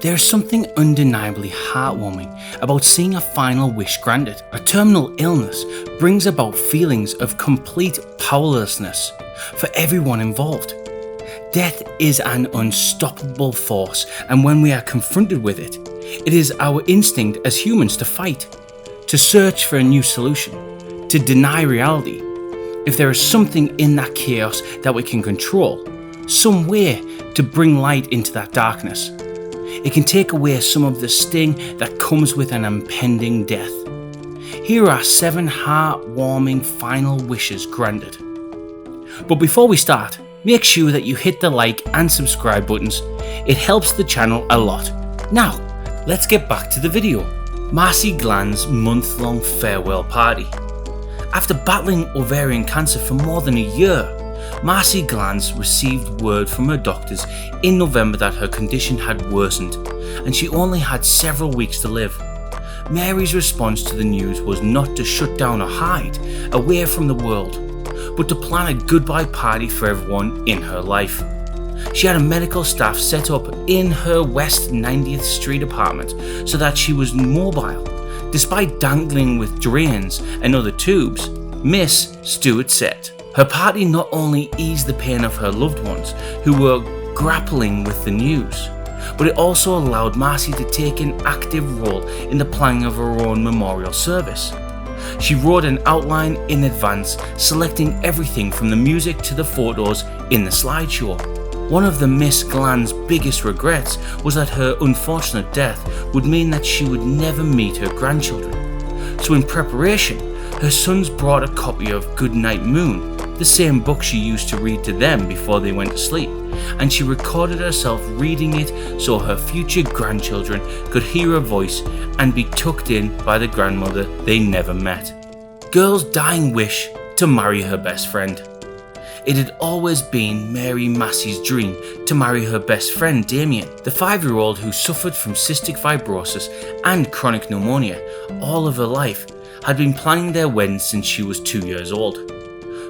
There is something undeniably heartwarming about seeing a final wish granted. A terminal illness brings about feelings of complete powerlessness for everyone involved. Death is an unstoppable force, and when we are confronted with it, it is our instinct as humans to fight, to search for a new solution, to deny reality. If there is something in that chaos that we can control, some way to bring light into that darkness, it can take away some of the sting that comes with an impending death. Here are 7 heartwarming final wishes granted. But before we start, make sure that you hit the like and subscribe buttons. It helps the channel a lot. Now, let's get back to the video. Marcy Gland's month-long farewell party. After battling ovarian cancer for more than a year, Marcy Glanz received word from her doctors in November that her condition had worsened and she only had several weeks to live. Mary's response to the news was not to shut down or hide away from the world, but to plan a goodbye party for everyone in her life. She had a medical staff set up in her West 90th Street apartment so that she was mobile. Despite dangling with drains and other tubes, Miss Stewart said. Her party not only eased the pain of her loved ones who were grappling with the news, but it also allowed Marcy to take an active role in the planning of her own memorial service. She wrote an outline in advance, selecting everything from the music to the photos in the slideshow. One of the Miss Gland's biggest regrets was that her unfortunate death would mean that she would never meet her grandchildren. So in preparation, her sons brought a copy of Goodnight Moon, the same book she used to read to them before they went to sleep, and she recorded herself reading it so her future grandchildren could hear her voice and be tucked in by the grandmother they never met. Girl's dying wish to marry her best friend. It had always been Mary Massey's dream to marry her best friend Damien, the 5-year-old who suffered from cystic fibrosis and chronic pneumonia all of her life, had been planning their wedding since she was 2 years old.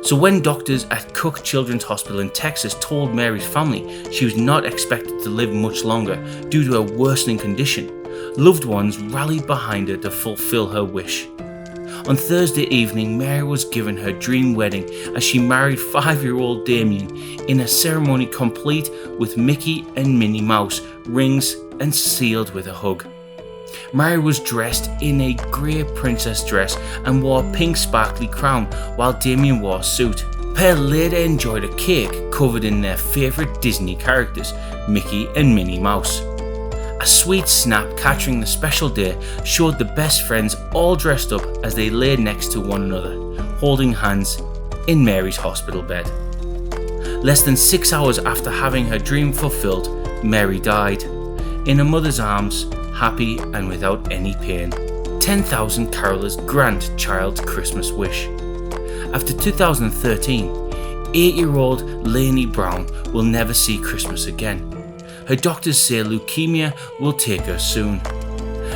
So when doctors at Cook Children's Hospital in Texas told Mary's family she was not expected to live much longer due to a worsening condition, loved ones rallied behind her to fulfill her wish. On Thursday evening, Mary was given her dream wedding as she married 5-year-old Damien in a ceremony complete with Mickey and Minnie Mouse rings and sealed with a hug. Mary was dressed in a grey princess dress and wore a pink sparkly crown while Damien wore a suit. The pair later enjoyed a cake covered in their favourite Disney characters, Mickey and Minnie Mouse. A sweet snap capturing the special day showed the best friends all dressed up as they lay next to one another, holding hands in Mary's hospital bed. Less than 6 hours after having her dream fulfilled, Mary died. In her mother's arms, happy and without any pain. 10,000 carolers grant child's Christmas wish. After 2013, 8-year-old Lainey Brown will never see Christmas again. Her doctors say leukemia will take her soon.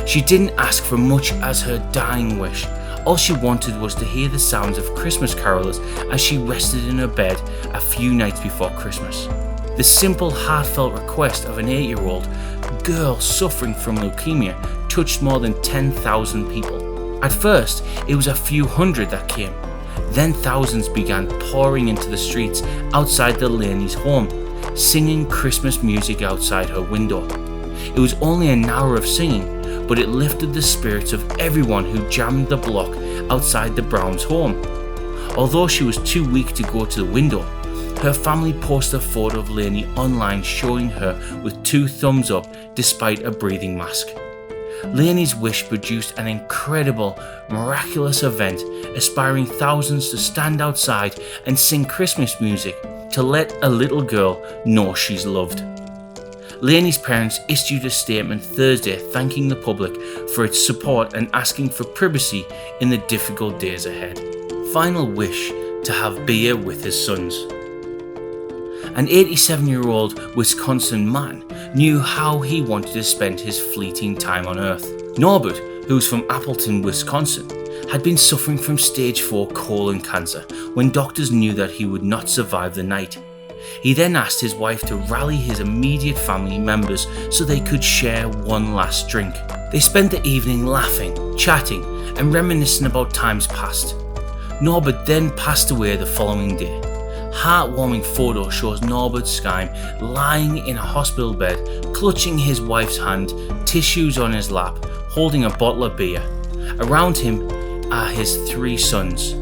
She didn't ask for much as her dying wish. All she wanted was to hear the sounds of Christmas carolers as she rested in her bed a few nights before Christmas. The simple, heartfelt request of an 8-year-old girl suffering from leukemia touched more than 10,000 people. At first, it was a few hundred that came. Then thousands began pouring into the streets outside the Laney's home, singing Christmas music outside her window. It was only an hour of singing, but it lifted the spirits of everyone who jammed the block outside the Browns' home. Although she was too weak to go to the window, her family posted a photo of Lainey online showing her with 2 thumbs up despite a breathing mask. Lainey's wish produced an incredible, miraculous event, inspiring thousands to stand outside and sing Christmas music to let a little girl know she's loved. Lainey's parents issued a statement Thursday thanking the public for its support and asking for privacy in the difficult days ahead. Final wish to have beer with his sons. An 87-year-old Wisconsin man knew how he wanted to spend his fleeting time on Earth. Norbert, who's from Appleton, Wisconsin, had been suffering from stage 4 colon cancer when doctors knew that he would not survive the night. He then asked his wife to rally his immediate family members so they could share one last drink. They spent the evening laughing, chatting, and reminiscing about times past. Norbert then passed away the following day. Heartwarming photo shows Norbert Skeim lying in a hospital bed, clutching his wife's hand, tissues on his lap, holding a bottle of beer. Around him are his 3 sons.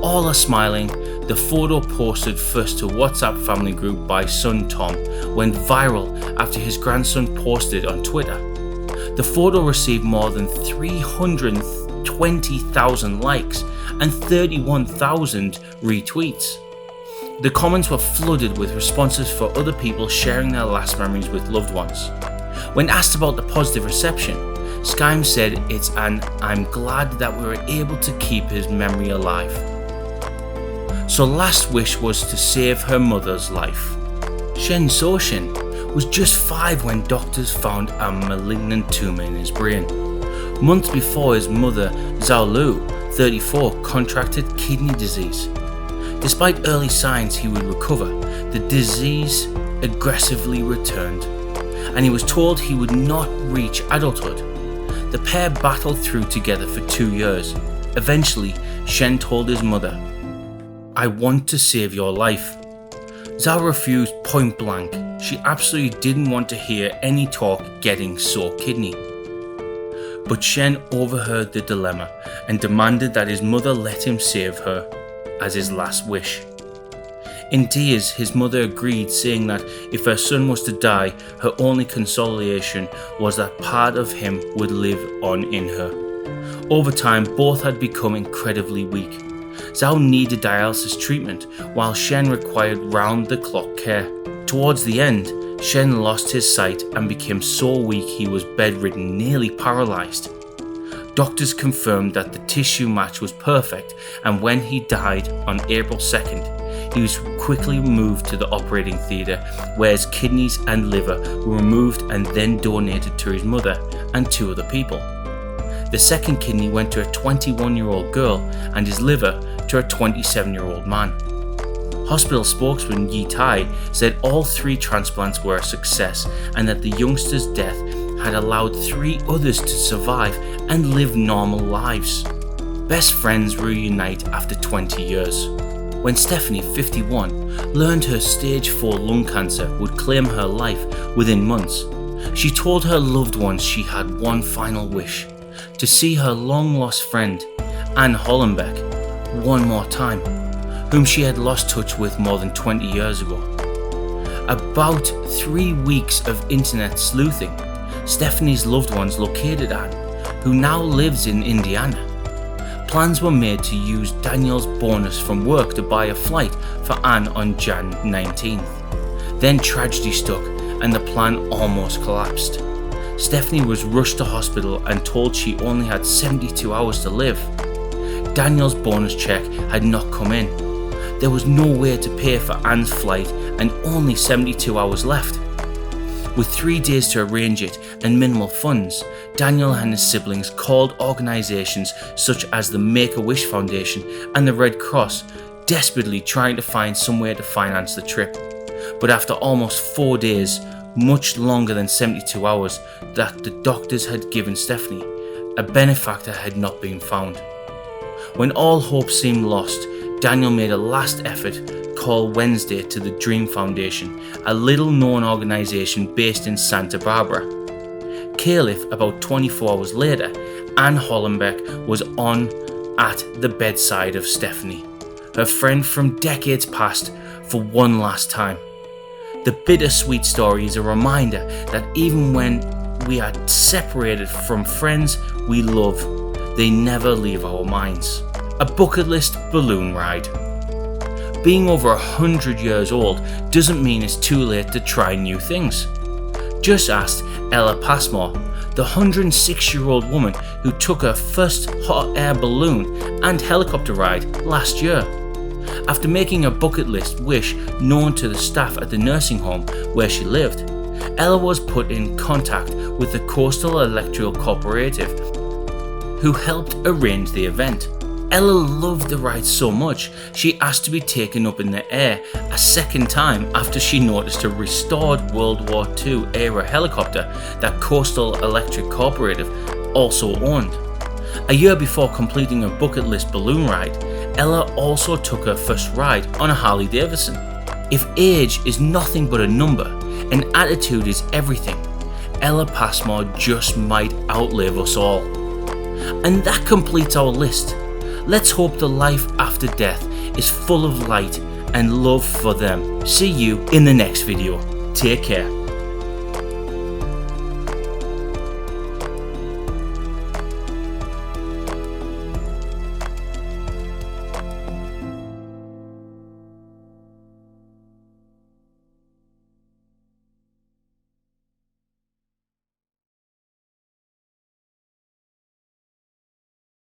All are smiling. The photo, posted first to WhatsApp family group by son Tom, went viral after his grandson posted on Twitter. The photo received more than 320,000 likes and 31,000 retweets. The comments were flooded with responses for other people sharing their last memories with loved ones. When asked about the positive reception, Skeim said it's an "I'm glad that we were able to keep his memory alive." So last wish was to save her mother's life. Shen Soshin was just 5 when doctors found a malignant tumor in his brain. Months before, his mother, Zhao Lu, 34, contracted kidney disease. Despite early signs he would recover, the disease aggressively returned, and he was told he would not reach adulthood. The pair battled through together for 2 years. Eventually, Shen told his mother, "I want to save your life." Zhao refused point blank. She absolutely didn't want to hear any talk getting sore kidney. But Shen overheard the dilemma and demanded that his mother let him save her as his last wish. In tears, his mother agreed, saying that if her son was to die, her only consolation was that part of him would live on in her. Over time, both had become incredibly weak. Zhao needed dialysis treatment, while Shen required round-the-clock care. Towards the end, Shen lost his sight and became so weak he was bedridden, nearly paralyzed. Doctors confirmed that the tissue match was perfect, and when he died on April 2nd, he was quickly moved to the operating theatre, where his kidneys and liver were removed and then donated to his mother and 2 other people. The second kidney went to a 21-year-old girl and his liver to a 27-year-old man. Hospital spokesman Yi Tai said all 3 transplants were a success and that the youngster's death had allowed 3 others to survive and live normal lives. Best friends reunite after 20 years. When Stephanie, 51, learned her stage 4 lung cancer would claim her life within months, she told her loved ones she had one final wish: to see her long-lost friend, Anne Hollenbeck, one more time, whom she had lost touch with more than 20 years ago. About 3 weeks of internet sleuthing, Stephanie's loved ones located Anne, who now lives in Indiana. Plans were made to use Daniel's bonus from work to buy a flight for Anne on Jan 19th. Then tragedy struck and the plan almost collapsed. Stephanie was rushed to hospital and told she only had 72 hours to live. Daniel's bonus check had not come in. There was no way to pay for Anne's flight and only 72 hours left. With 3 days to arrange it and minimal funds, Daniel and his siblings called organisations such as the Make-A-Wish Foundation and the Red Cross, desperately trying to find some way to finance the trip. But after almost 4 days, much longer than 72 hours that the doctors had given Stephanie, a benefactor had not been found. When all hope seemed lost, Daniel made a last effort call Wednesday to the Dream Foundation, a little-known organisation based in Santa Barbara. Caliph, about 24 hours later, Anne Hollenbeck was on at the bedside of Stephanie, her friend from decades past, for one last time. The bittersweet story is a reminder that even when we are separated from friends we love, they never leave our minds. A bucket list balloon ride. Being over 100 years old doesn't mean it's too late to try new things. Just ask Ella Passmore, the 106-year-old woman who took her first hot air balloon and helicopter ride last year. After making a bucket list wish known to the staff at the nursing home where she lived, Ella was put in contact with the Coastal Electrical Cooperative, who helped arrange the event. Ella loved the ride so much, she asked to be taken up in the air a second time after she noticed a restored World War II era helicopter that Coastal Electric Corporative also owned. A year before completing her bucket list balloon ride, Ella also took her first ride on a Harley Davidson. If age is nothing but a number and attitude is everything, Ella Passmore just might outlive us all. And that completes our list. Let's hope the life after death is full of light and love for them. See you in the next video. Take care.